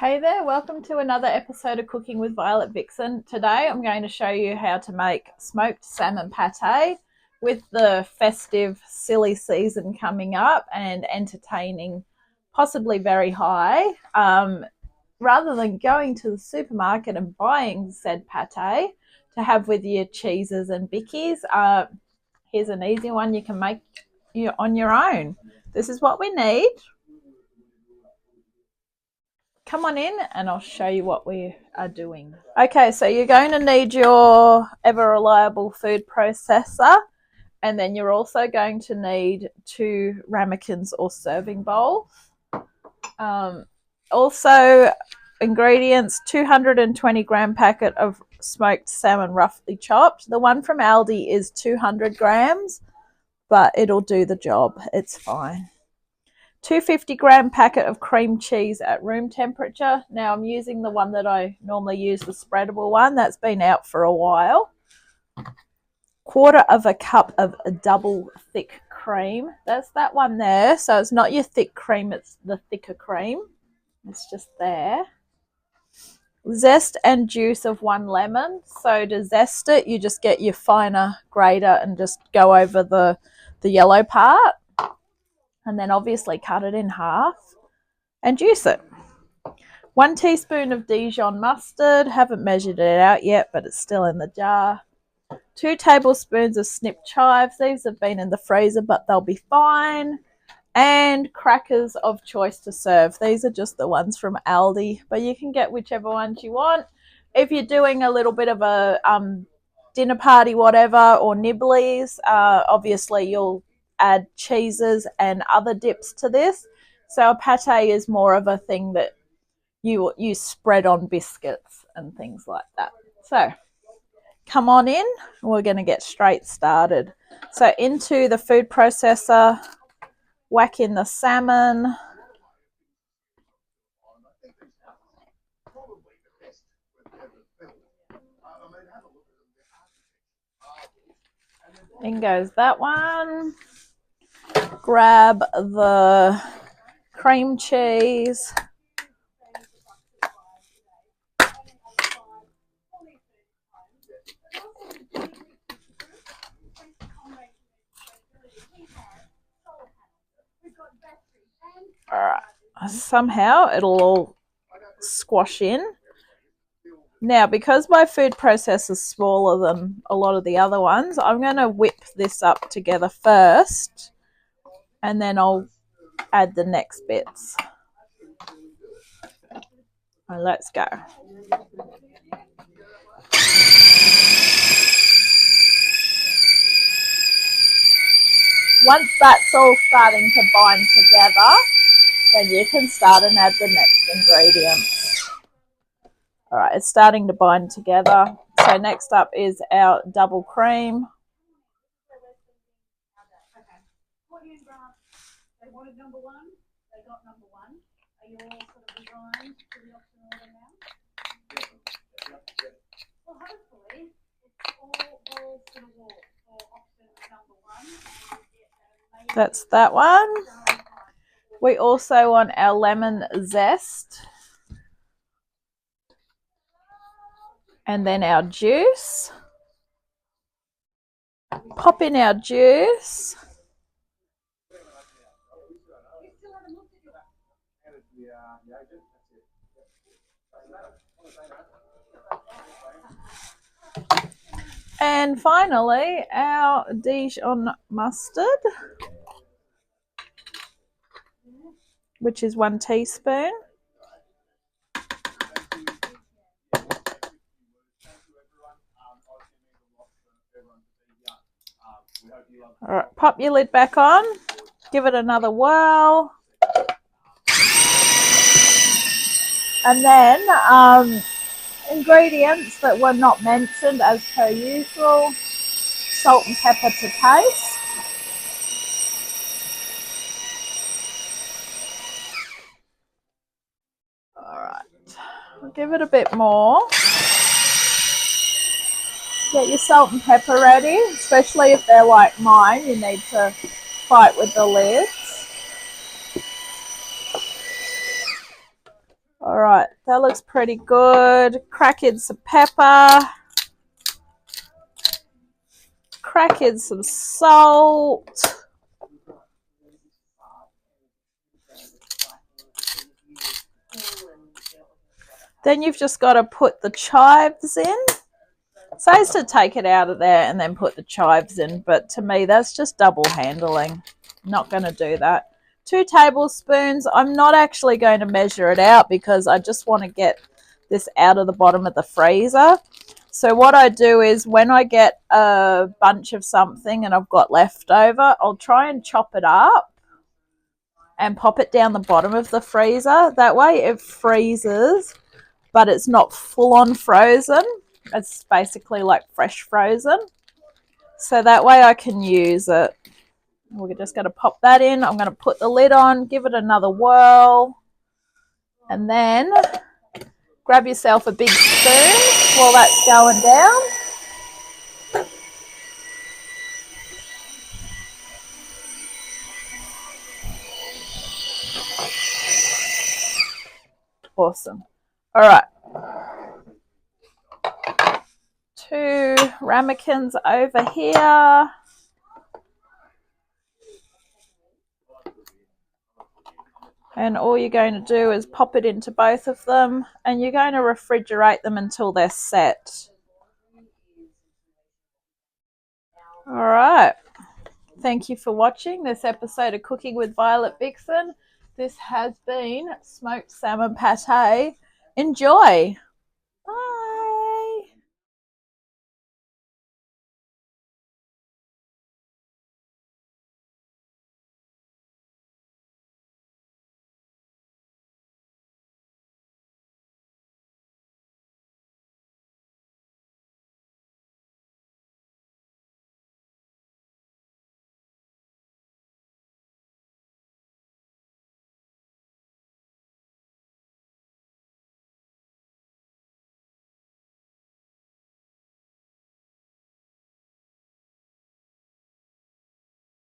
Hey there, welcome to another episode of Cooking with Violet Vixen. Today I'm going to show you how to make smoked salmon pate with the festive silly season coming up and entertaining, possibly very high. Rather than going to the supermarket and buying said pate to have with your cheeses and bickies, here's an easy one you can make on your own. This is what we need. Come on in and I'll show you what we are doing. Okay, so you're going to need your ever reliable food processor, and then you're also going to need 2 ramekins or serving bowls. Also, ingredients: 220-gram packet of smoked salmon roughly chopped. The one from Aldi is 200 grams, but it'll do the job. It's fine. 250-gram packet of cream cheese at room temperature. Now I'm using the one that I normally use, the spreadable one. That's been out for a while. 1/4 cup of a double thick cream. That's that one there. So it's not your thick cream, it's the thicker cream. It's just there. Zest and juice of 1 lemon. So to zest it, you just get your finer grater and just go over the yellow part. And then obviously cut it in half and juice it. 1 teaspoon of Dijon mustard. Haven't measured it out yet, but it's still in the jar. 2 tablespoons of snipped chives. These have been in the freezer, but they'll be fine. And crackers of choice to serve. These are just the ones from Aldi, but you can get whichever ones you want. If you're doing a little bit of a dinner party, whatever, or nibblies, obviously you'll add cheeses and other dips to this. So a pate is more of a thing that you spread on biscuits and things like that. So come on in, we're going to get straight started. So into the food processor, whack in the salmon. In goes that one. Grab the cream cheese. All right. Somehow it'll all squash in. Now, because my food processor is smaller than a lot of the other ones, I'm going to whip this up together first, and then I'll add the next bits. And let's go. Once that's all starting to bind together, then you can start and add the next ingredients. All right, it's starting to bind together. So next up is our double cream. That's that one. We also want our lemon zest. And then our juice. Pop in our juice. And finally, our Dijon mustard, which is 1 teaspoon. All right, pop your lid back on, give it another whirl. And then ingredients that were not mentioned as per usual: salt and pepper to taste. All right, we'll give it a bit more. Get your salt and pepper ready, especially if they're like mine, you need to fight with the lids. All All right, that looks pretty good. Crack in some pepper. Crack in some salt. Then you've just got to put the chives in. So I used to take it out of there and then put the chives in, but to me that's just double handling. I'm not going to do that. 2 tablespoons. I'm not actually going to measure it out because I just want to get this out of the bottom of the freezer. So what I do is when I get a bunch of something and I've got leftover, I'll try and chop it up and pop it down the bottom of the freezer. That way it freezes, but it's not full on frozen. It's basically like fresh frozen. So that way I can use it. We're just going to pop that in. I'm going to put the lid on, give it another whirl, and then grab yourself a big spoon while that's going down. Awesome. All right. 2 ramekins over here. And all you're going to do is pop it into both of them, and you're going to refrigerate them until they're set. All right. Thank you for watching this episode of Cooking with Violet Vixen. This has been smoked salmon pate. Enjoy.